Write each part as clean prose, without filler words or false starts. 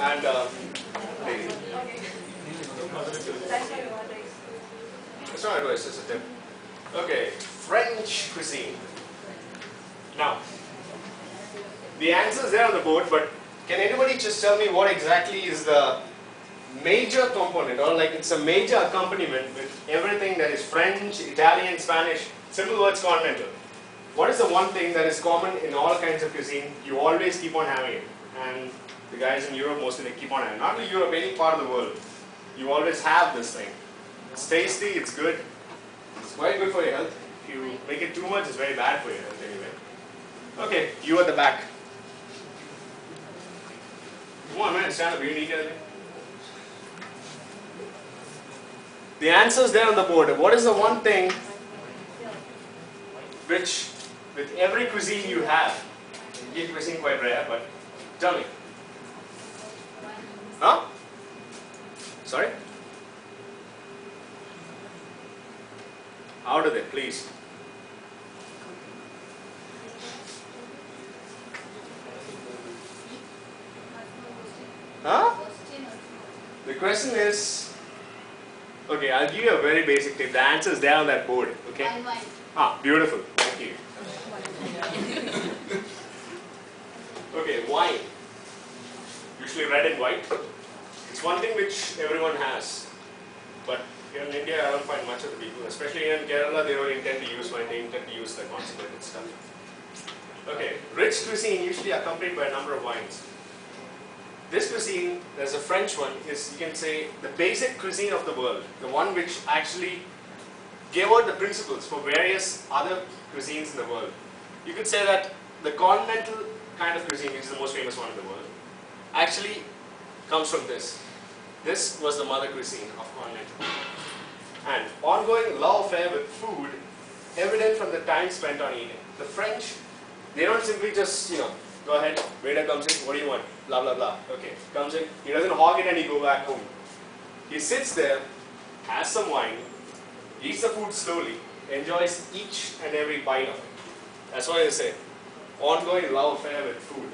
And it's not advice, it's a tip. Okay, French cuisine. Now, the answer is there on the board, but can anybody just tell me what exactly is the major component, or like it's a major accompaniment with everything that is French, Italian, Spanish, simple words continental. What is the one thing that is common in all kinds of cuisine? You always keep on having it. And the guys in Europe mostly they keep on having it. Not only Europe, any part of the world. You always have this thing. It's tasty, it's good. It's quite good for your health. If you make it too much, it's very bad for your health anyway. Okay, you at the back. Come on man, stand up, you need anything? The answer is there on the board. What is the one thing which, with every cuisine you have, Indian cuisine quite rare, but tell me. Huh? Sorry? Out of it, please. Huh? The question is, okay, I'll give you a very basic tip. The answer is there on that board, okay? Ah, beautiful. Thank you. Okay, wine. Usually red and white. It's one thing which everyone has. But here in India, I don't find much of the people, especially here in Kerala, they don't intend to use wine, they intend to use the concentrated stuff. Okay, rich cuisine usually accompanied by a number of wines. This cuisine, there's a French one, is, you can say, the basic cuisine of the world. The one which actually gave out the principles for various other cuisines in the world. You could say that the continental kind of cuisine, which is the most famous one in the world, actually comes from this. This was the mother cuisine of continental. And ongoing love affair with food, evident from the time spent on eating. The French, they don't simply just, go ahead, waiter comes in, what do you want? Blah, blah, blah. Okay, comes in, he doesn't hog it and he go back home. He sits there, has some wine, eats the food slowly, enjoys each and every bite of it. That's why they say, ongoing love affair with food.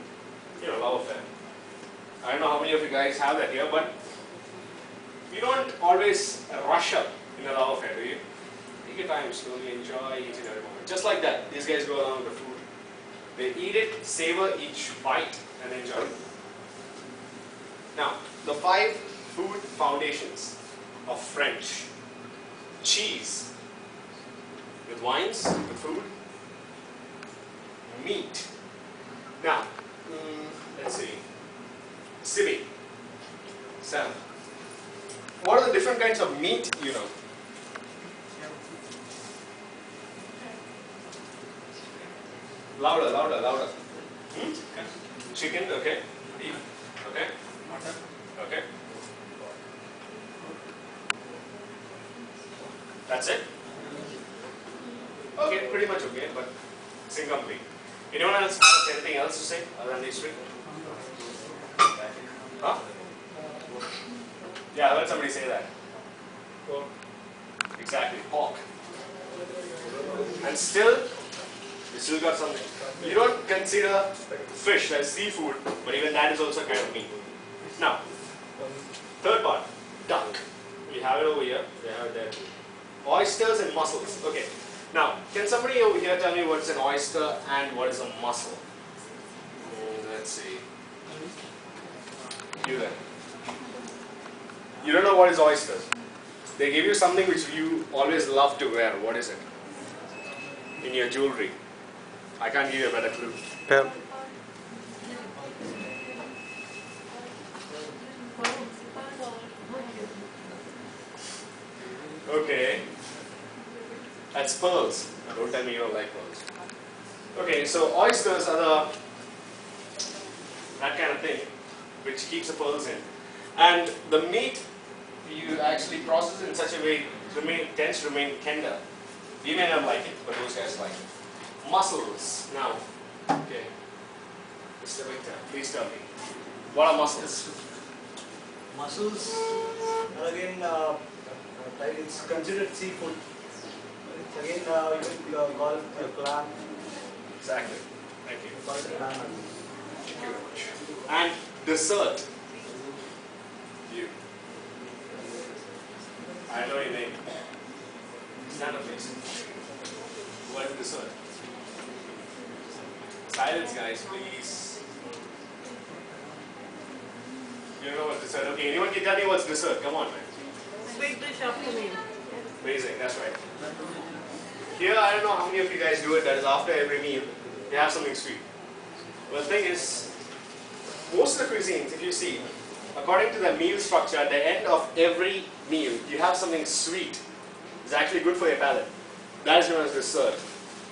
Love affair. I don't know how many of you guys have that here, but you don't always rush up in a love affair, do you? Take your time, slowly enjoy each and every moment. Just like that, these guys go along with the food. They eat it, savor each bite, and enjoy it. Now, the 5 food foundations of French. Cheese, with wines, with food. Meat. Now, let's see. Sibi. Sam. What are the different kinds of meat you know? Louder, louder, louder. Chicken, okay. Beef, okay. Okay. That's it? Okay, pretty much okay, but it's incomplete. Anyone else have anything else to say other than these 3? Huh? Yeah, I heard somebody say that. Exactly, pork. And still, you still got something. You don't consider fish as seafood, but even that is also kind of meat. Now, third part, duck. We have it over here, we have it there too. Oysters and mussels. Okay. Now, can somebody over here tell me what is an oyster and what is a mussel? Let's see. You there. You don't know what is oysters. They give you something which you always love to wear. What is it? In your jewelry. I can't give you a better clue. Pearl. Okay. That's pearls. Don't tell me you don't like pearls. Okay, so oysters are that kind of thing which keeps the pearls in. And the meat, you actually process it in such a way it tends to remain tender. We may not like it, but those guys like it. Mussels. Now, okay. Mr. Victor, please tell me. What are mussels? Mussels are again, it's considered seafood. It's again, you can call it a clam. Exactly. Thank you. Call it a clam. Thank you very much. And dessert. I know your name. Stand up, please. What is dessert? Silence, guys, please. You don't know what's dessert? Okay, anyone can tell me what's dessert? Come on, man. Sweet dish after meal. Amazing, that's right. Here, I don't know how many of you guys do it, that is after every meal, you have something sweet. Well, the thing is, most of the cuisines, if you see, according to the meal structure, at the end of every meal, you have something sweet. It's actually good for your palate. That is known as dessert.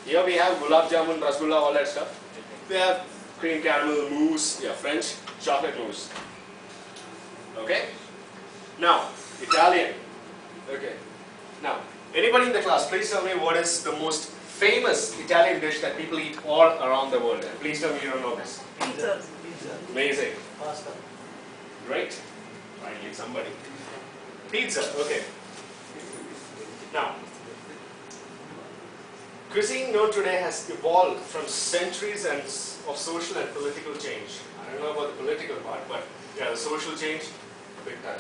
Here we have gulab jamun, rasgulla, all that stuff. We have cream caramel, mousse, yeah, French, chocolate mousse. Okay? Now, Italian. Okay. Now, anybody in the class, please tell me what is the most famous Italian dish that people eat all around the world. And please tell me you don't know this. Pizza. Pizza. Amazing. Pasta. Great. Finally, somebody. Pizza. Okay. Now, cuisine known today has evolved from centuries of social and political change. I don't know about the political part, but yeah, the social change, big time.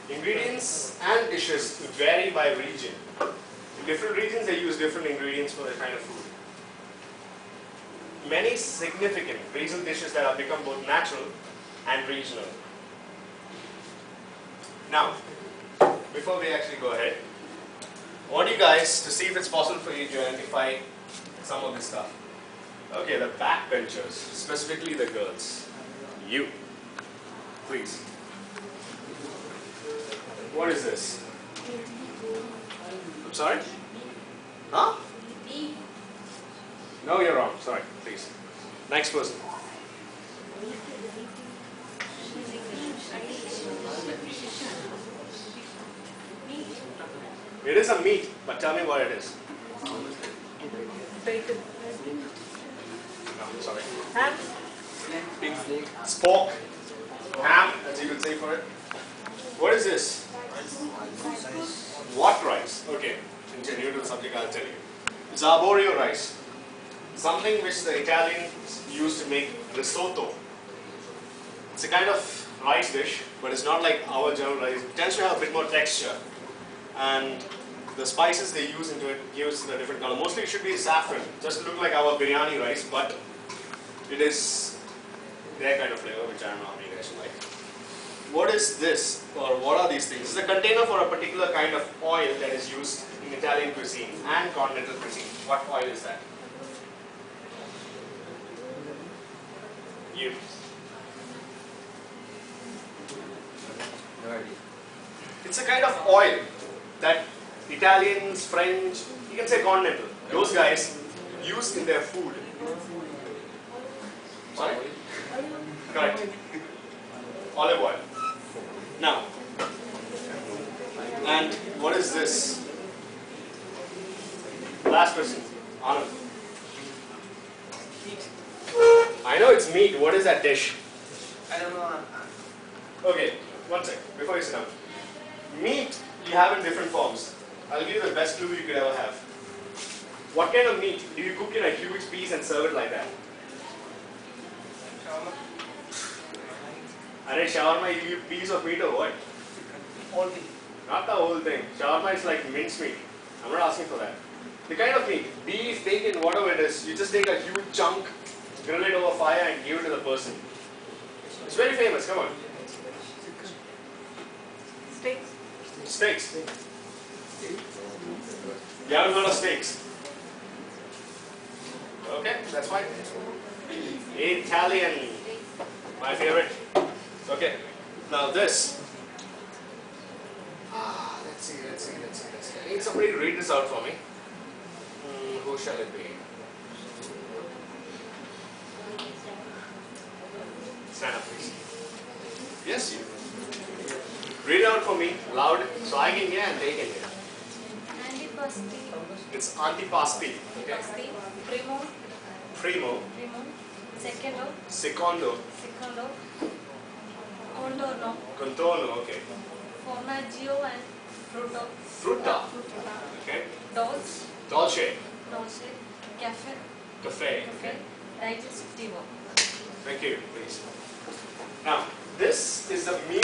Ingredients and dishes vary by region. In different regions, they use different ingredients for their kind of food. Many significant regional dishes that have become both natural and regional. Now, before we actually go ahead, I want you guys to see if it's possible for you to identify some of this stuff. Okay, the backbenchers, specifically the girls. You. Please. What is this? I'm sorry? Huh? No, you're wrong. Sorry, please. Next person. It is a meat, but tell me what it is. Bacon. No, sorry. Ham. It's pork. Ham, as you could say for it. What is this? What rice? Okay, since you're new to the subject, I'll tell you. It's arborio rice. Something which the Italians use to make risotto. It's a kind of rice dish, but it's not like our general rice. It tends to have a bit more texture. And the spices they use into it gives it a different color. Mostly it should be saffron, just to look like our biryani rice, but it is their kind of flavor, which I don't know how many guys like. What is this, or what are these things? This is a container for a particular kind of oil that is used in Italian cuisine and continental cuisine. What oil is that? You. No idea. It's a kind of oil that Italians, French, you can say continental, those guys use in their food. Sorry? Correct. Olive oil. Now, and what is this? Last question. Anand. I know it's meat. What is that dish? I don't know. Okay, one sec. Before you sit down. Meat you have in different forms. I'll give you the best clue you could ever have. What kind of meat do you cook in a huge piece and serve it like that? Are shawarma, you give piece of meat or what? Whole thing. Not the whole thing. Shawarma is like mince meat. I'm not asking for that. The kind of meat, beef, bacon, whatever it is, you just take a huge chunk, grill it over fire and give it to the person. It's very famous, come on. Steaks. Steaks. You haven't heard of steaks? Okay, that's fine. Italian. My favorite. Okay. Now this. Let's see. I need somebody to read this out for me. Who shall it be? Stand up, please. Yes, you. Read it out for me, loud, so I can hear and they can hear. Antipasti. It's antipasti. Okay. Pasti. Primo. Primo. Secondo. Secondo. Contorno. Contorno. Okay. Formaggio and frutto. Frutta. Okay. Dolce. Dolce. Caffè. Cafe. Digestivo. Thank you, please. Now, this is the meal.